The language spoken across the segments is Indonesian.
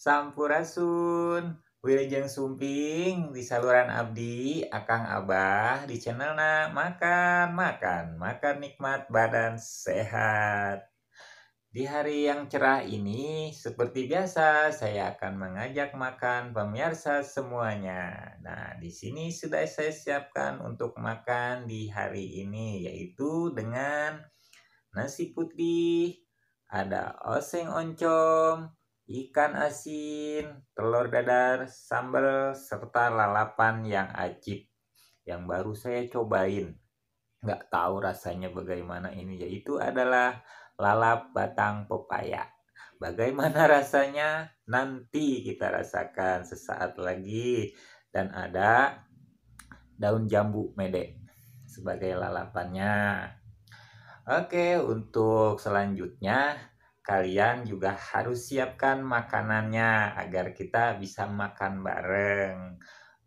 Sampurasun, Wilujeng Sumping di saluran abdi Akang Abah di channelna makan nikmat badan sehat. Di hari yang cerah ini, seperti biasa, saya akan mengajak makan pemirsa semuanya. Nah, di sini sudah saya siapkan untuk makan di hari ini, yaitu dengan nasi putih, ada oseng oncom, ikan asin, telur dadar, sambal, serta lalapan yang ajib yang baru saya cobain. Nggak tahu rasanya bagaimana ini, yaitu adalah lalap batang pepaya. Bagaimana rasanya? Nanti kita rasakan sesaat lagi. Dan ada daun jambu mede sebagai lalapannya. Oke, untuk selanjutnya kalian juga harus siapkan makanannya agar kita bisa makan bareng.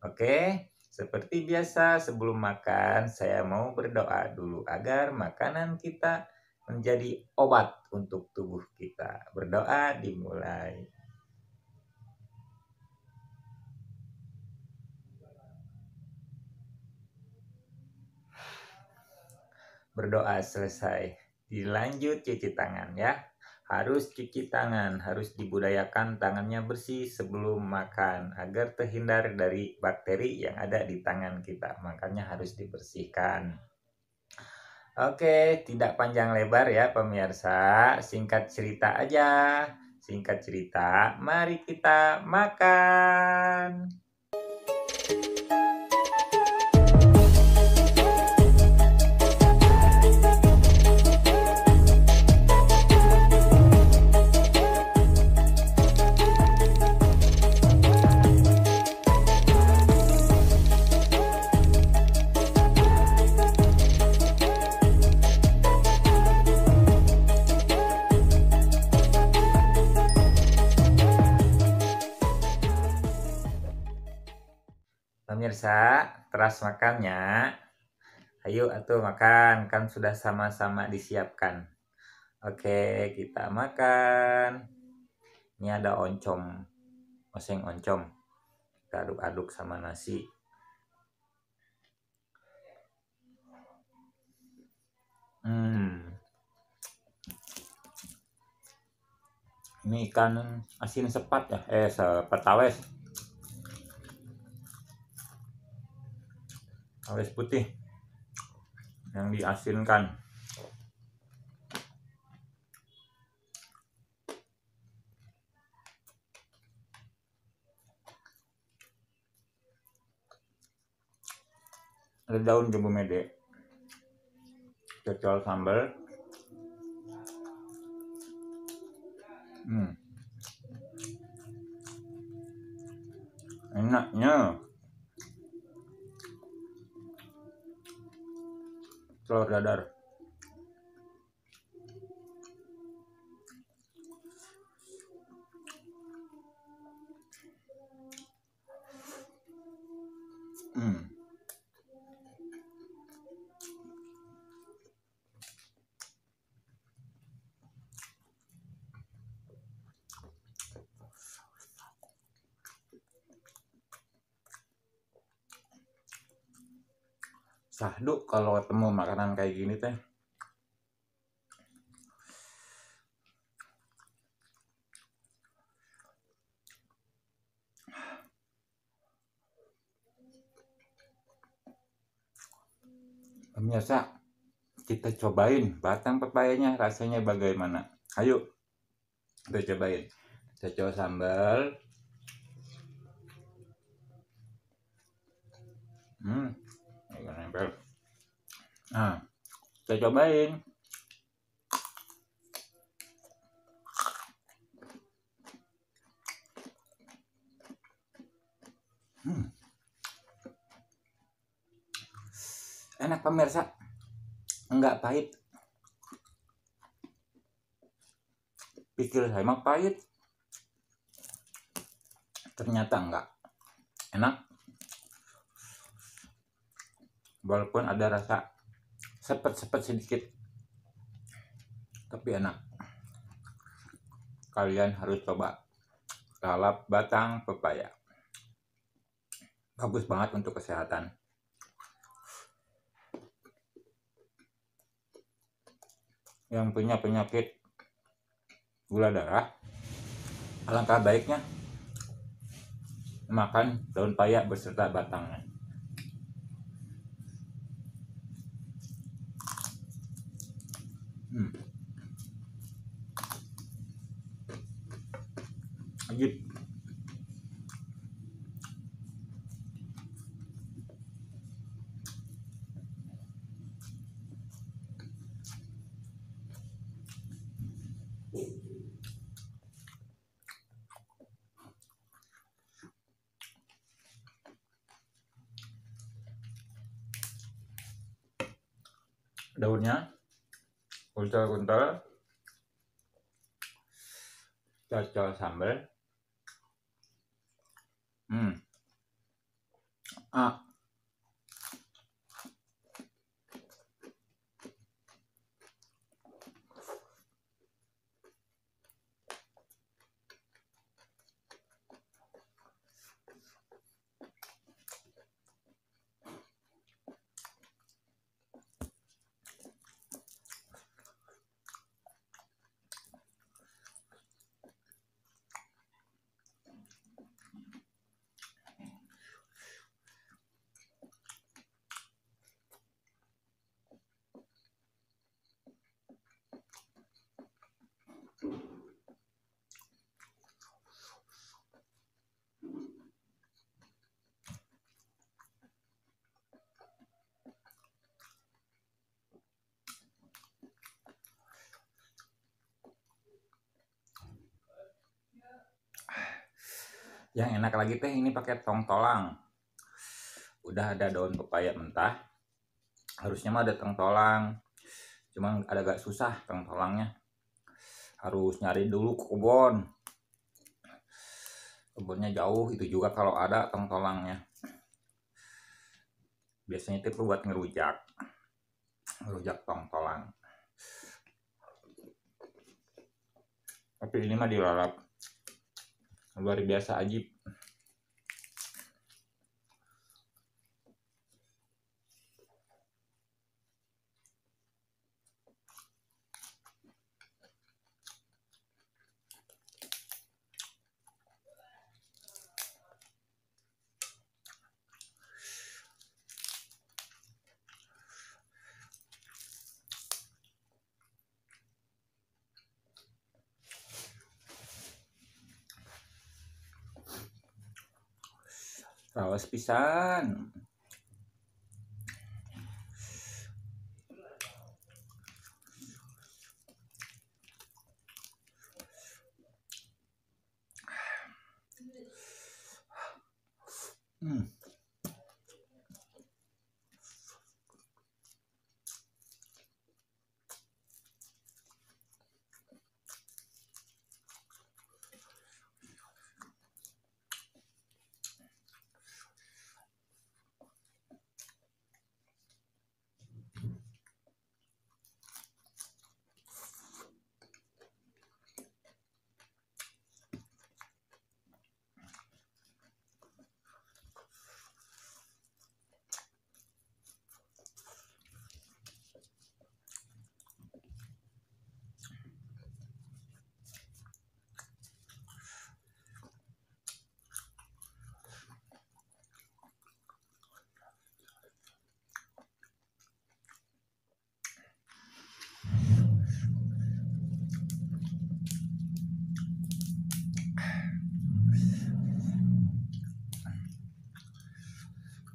Oke, seperti biasa sebelum makan saya mau berdoa dulu agar makanan kita menjadi obat untuk tubuh kita. Berdoa dimulai. Berdoa selesai, dilanjut cuci tangan ya. Harus cuci tangan, harus dibudayakan tangannya bersih sebelum makan agar terhindar dari bakteri yang ada di tangan kita. Makanya harus dibersihkan. Oke, tidak panjang lebar ya pemirsa, singkat cerita aja. Singkat cerita, mari kita makan. Pemirsa, teras makannya. Ayo atuh makan, kan sudah sama-sama disiapkan. Oke, kita makan. Ini ada oncom, oseng oncom. Kita aduk-aduk sama nasi. Ini ikan asin sepat ya, sepat tawes. Tawes putih yang diasinkan. Ada daun jambu mede, cocol sambal. Enaknya telur dadar. Sahdu kalau ketemu makanan kayak gini teh. Pemirsa, kita cobain batang pepayanya rasanya bagaimana. Ayo kita cobain. Kita coba sambal. Nempel. Nah, kita cobain. Enak pemirsa, enggak pahit. Pikir saya mah pahit, ternyata enggak. Enak, walaupun ada rasa sepet-sepet sedikit, tapi enak. Kalian harus coba. lalap batang pepaya. Bagus banget untuk kesehatan. Yang punya penyakit gula darah, alangkah baiknya makan daun paya beserta batangnya. Ajib. Daunnya kuntal-kuntal, cocol sambal. Ah, yang enak lagi teh ini pakai tongtolang. Udah ada daun pepaya mentah, harusnya mah ada tongtolang, cuman ada agak susah tongtolangnya. Harus nyari dulu ke kebunnya jauh, itu juga kalau ada tongtolangnya. Biasanya itu buat ngerujak tongtolang. Tapi ini mah dilalap, luar biasa ajib. Rawas pisan.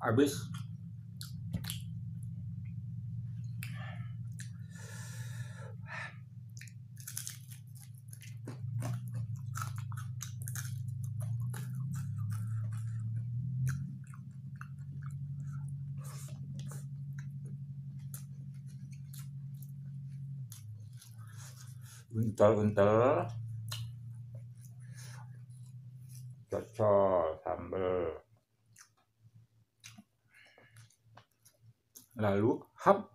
Habis buntel-buntel, cocol sambal, lalu hap.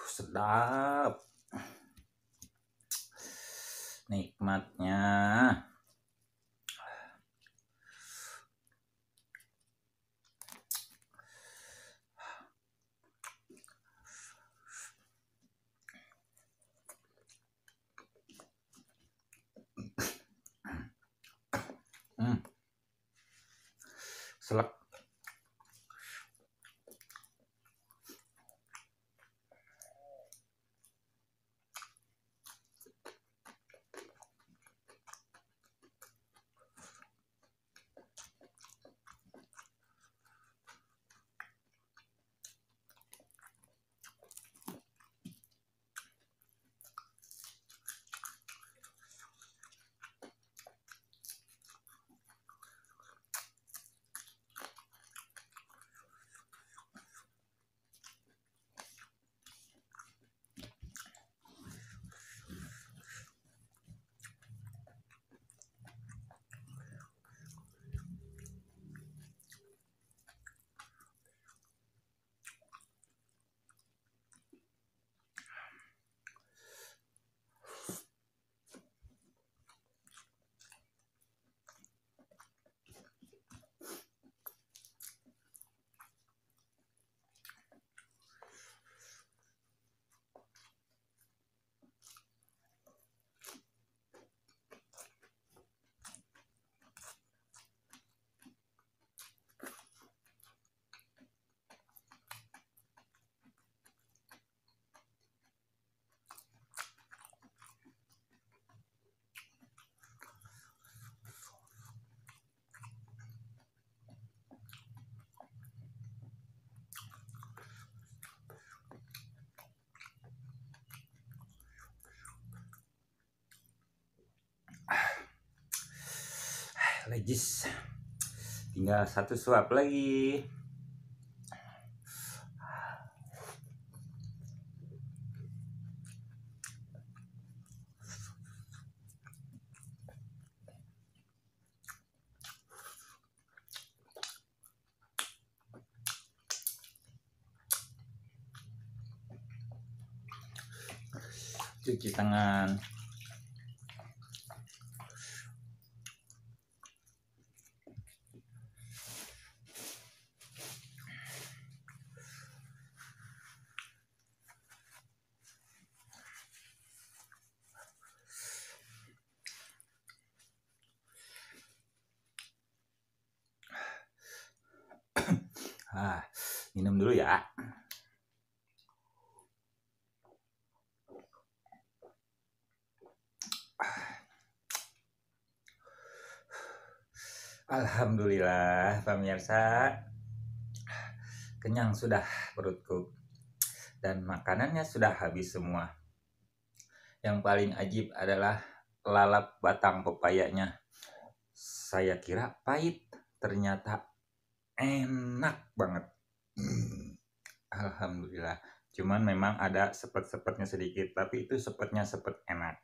Sedap. Nikmatnya. Selek. Legis. Tinggal satu suap lagi. Cuci tangan. Minum dulu ya. Alhamdulillah pemirsa, kenyang sudah perutku dan makanannya sudah habis semua. Yang paling ajib adalah lalap batang pepayanya. Saya kira pahit, ternyata enak banget. Alhamdulillah. Cuman memang ada sepet-sepetnya sedikit, tapi itu sepetnya sepet enak.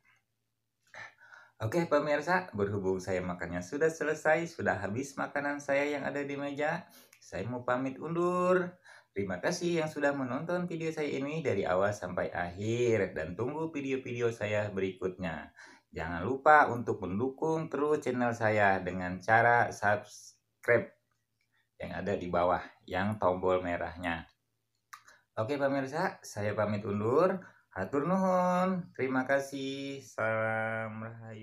Oke pemirsa, berhubung saya makannya sudah selesai, sudah habis makanan saya yang ada di meja, saya mau pamit undur. Terima kasih yang sudah menonton video saya ini dari awal sampai akhir, dan tunggu video-video saya berikutnya. Jangan lupa untuk mendukung terus channel saya dengan cara subscribe yang ada di bawah, yang tombol merahnya. Oke pemirsa, saya pamit undur. Hatur nuhun. Terima kasih. Salam rahayu.